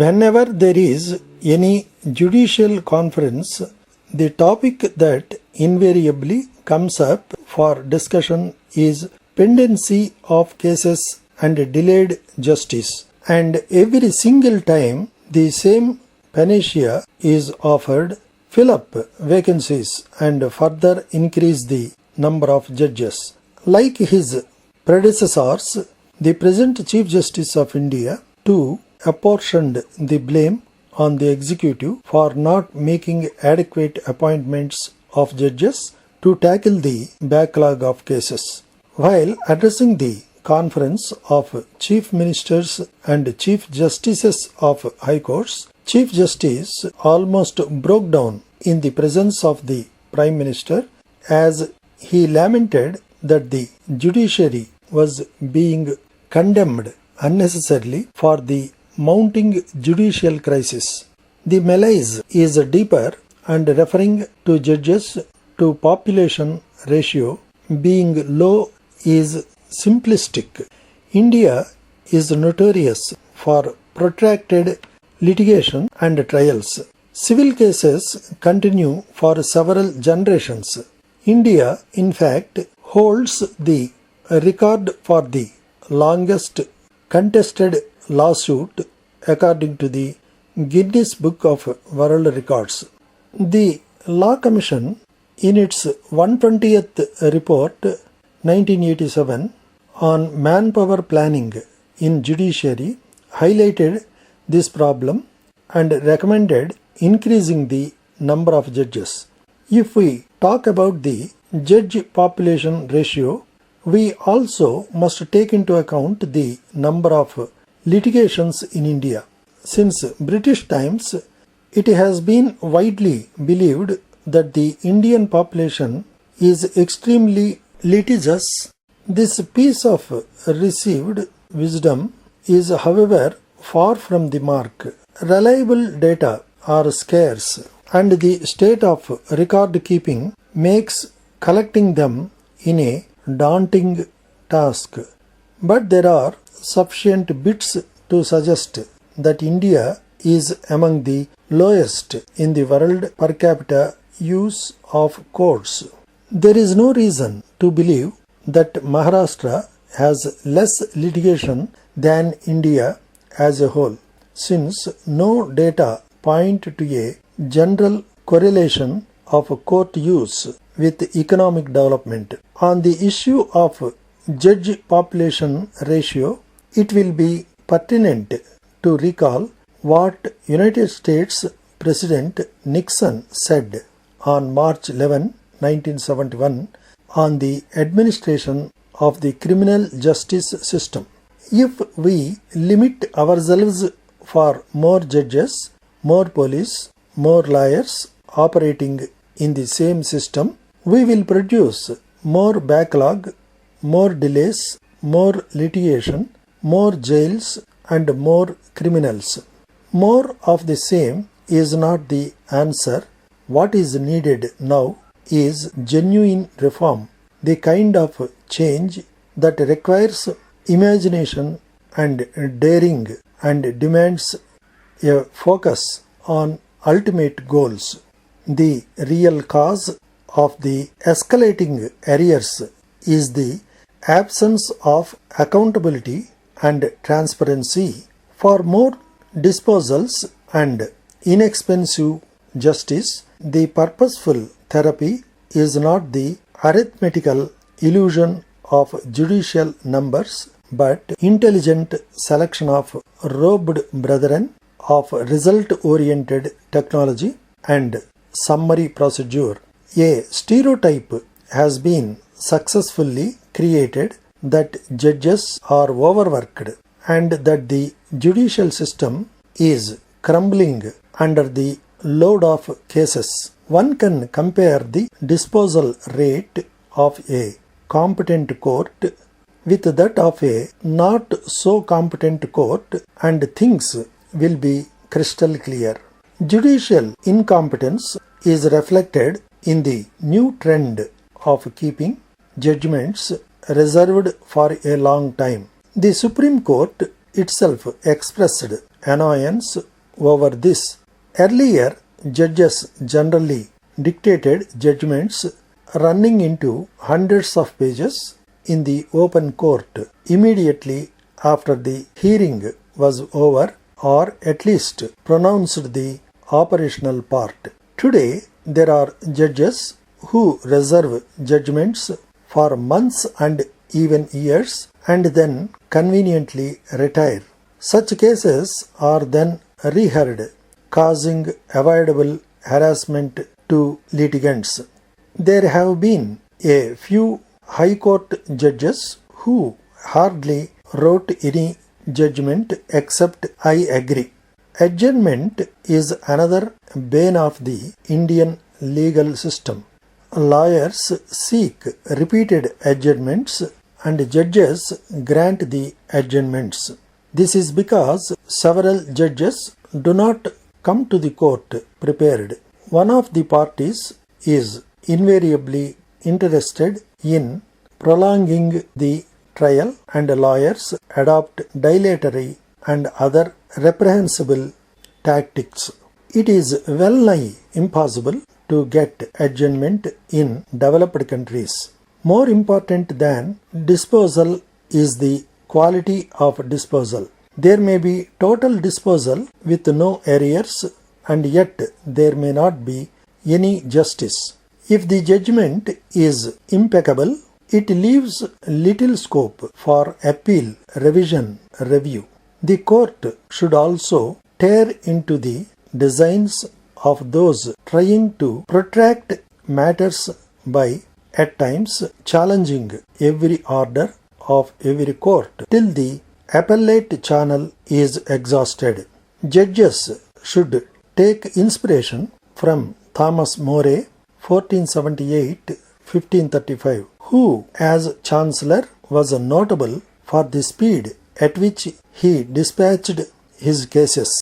Whenever there is any judicial conference, the topic that invariably comes up for discussion is pendency of cases and delayed justice. And every single time the same panacea is offered: fill up vacancies and further increase the number of judges. Like his predecessors, the present Chief Justice of India too apportioned the blame on the executive for not making adequate appointments of judges to tackle the backlog of cases. While addressing the conference of Chief Ministers and Chief Justices of High Courts, Chief Justice almost broke down in the presence of the Prime Minister as he lamented that the judiciary was being condemned unnecessarily for the mounting judicial crisis. The malaise is deeper, and referring to judges to population ratio being low is simplistic. India is notorious for protracted litigation and trials. Civil cases continue for several generations. India, in fact, holds the record for the longest contested lawsuit according to the Guinness Book of World Records. The Law Commission, in its 120th report 1987 on manpower planning in judiciary, highlighted this problem and recommended increasing the number of judges. If we talk about the judge population ratio, we also must take into account the number of litigations in India. Since British times, it has been widely believed that the Indian population is extremely litigious. This piece of received wisdom is, however, far from the mark. Reliable data are scarce, and the state of record keeping makes collecting them in a daunting task. But there are sufficient bits to suggest that India is among the lowest in the world per capita use of courts. There is no reason to believe that Maharashtra has less litigation than India as a whole, since no data point to a general correlation of court use with economic development. On the issue of judge population ratio, it will be pertinent to recall what United States President Nixon said on March 11, 1971 on the administration of the criminal justice system. If we limit ourselves for more judges, more police, more lawyers operating in the same system, we will produce more backlog, more delays, more litigation, more jails and more criminals. More of the same is not the answer. What is needed now is genuine reform, the kind of change that requires imagination and daring and demands a focus on ultimate goals. The real cause of the escalating arrears is the absence of accountability and transparency. For more disposals and inexpensive justice, the purposeful therapy is not the arithmetical illusion of judicial numbers, but intelligent selection of robed brethren of result-oriented technology and summary procedure. A stereotype has been successfully created that judges are overworked and that the judicial system is crumbling under the load of cases. One can compare the disposal rate of a competent court with that of a not so competent court, and things will be crystal clear. Judicial incompetence is reflected in the new trend of keeping judgments reserved for a long time. The Supreme Court itself expressed annoyance over this. Earlier, judges generally dictated judgments running into hundreds of pages in the open court immediately after the hearing was over, or at least pronounced the operational part. Today, there are judges who reserve judgments for months and even years and then conveniently retire. Such cases are then reheard, causing avoidable harassment to litigants. There have been a few High Court judges who hardly wrote any judgment except "I agree." Adjournment is another bane of the Indian legal system. Lawyers seek repeated adjournments and judges grant the adjournments. This is because several judges do not come to the court prepared. One of the parties is invariably interested in prolonging the trial, and lawyers adopt dilatory and other reprehensible tactics. It is well nigh impossible to get adjournment in developed countries. More important than disposal is the quality of disposal. There may be total disposal with no arrears, and yet there may not be any justice. If the judgment is impeccable, it leaves little scope for appeal, revision, review. The court should also tear into the designs of those trying to protract matters by, at times, challenging every order of every court till the appellate channel is exhausted. Judges should take inspiration from Thomas More, 1478-1535, who, as Chancellor, was notable for the speed at which he dispatched his cases.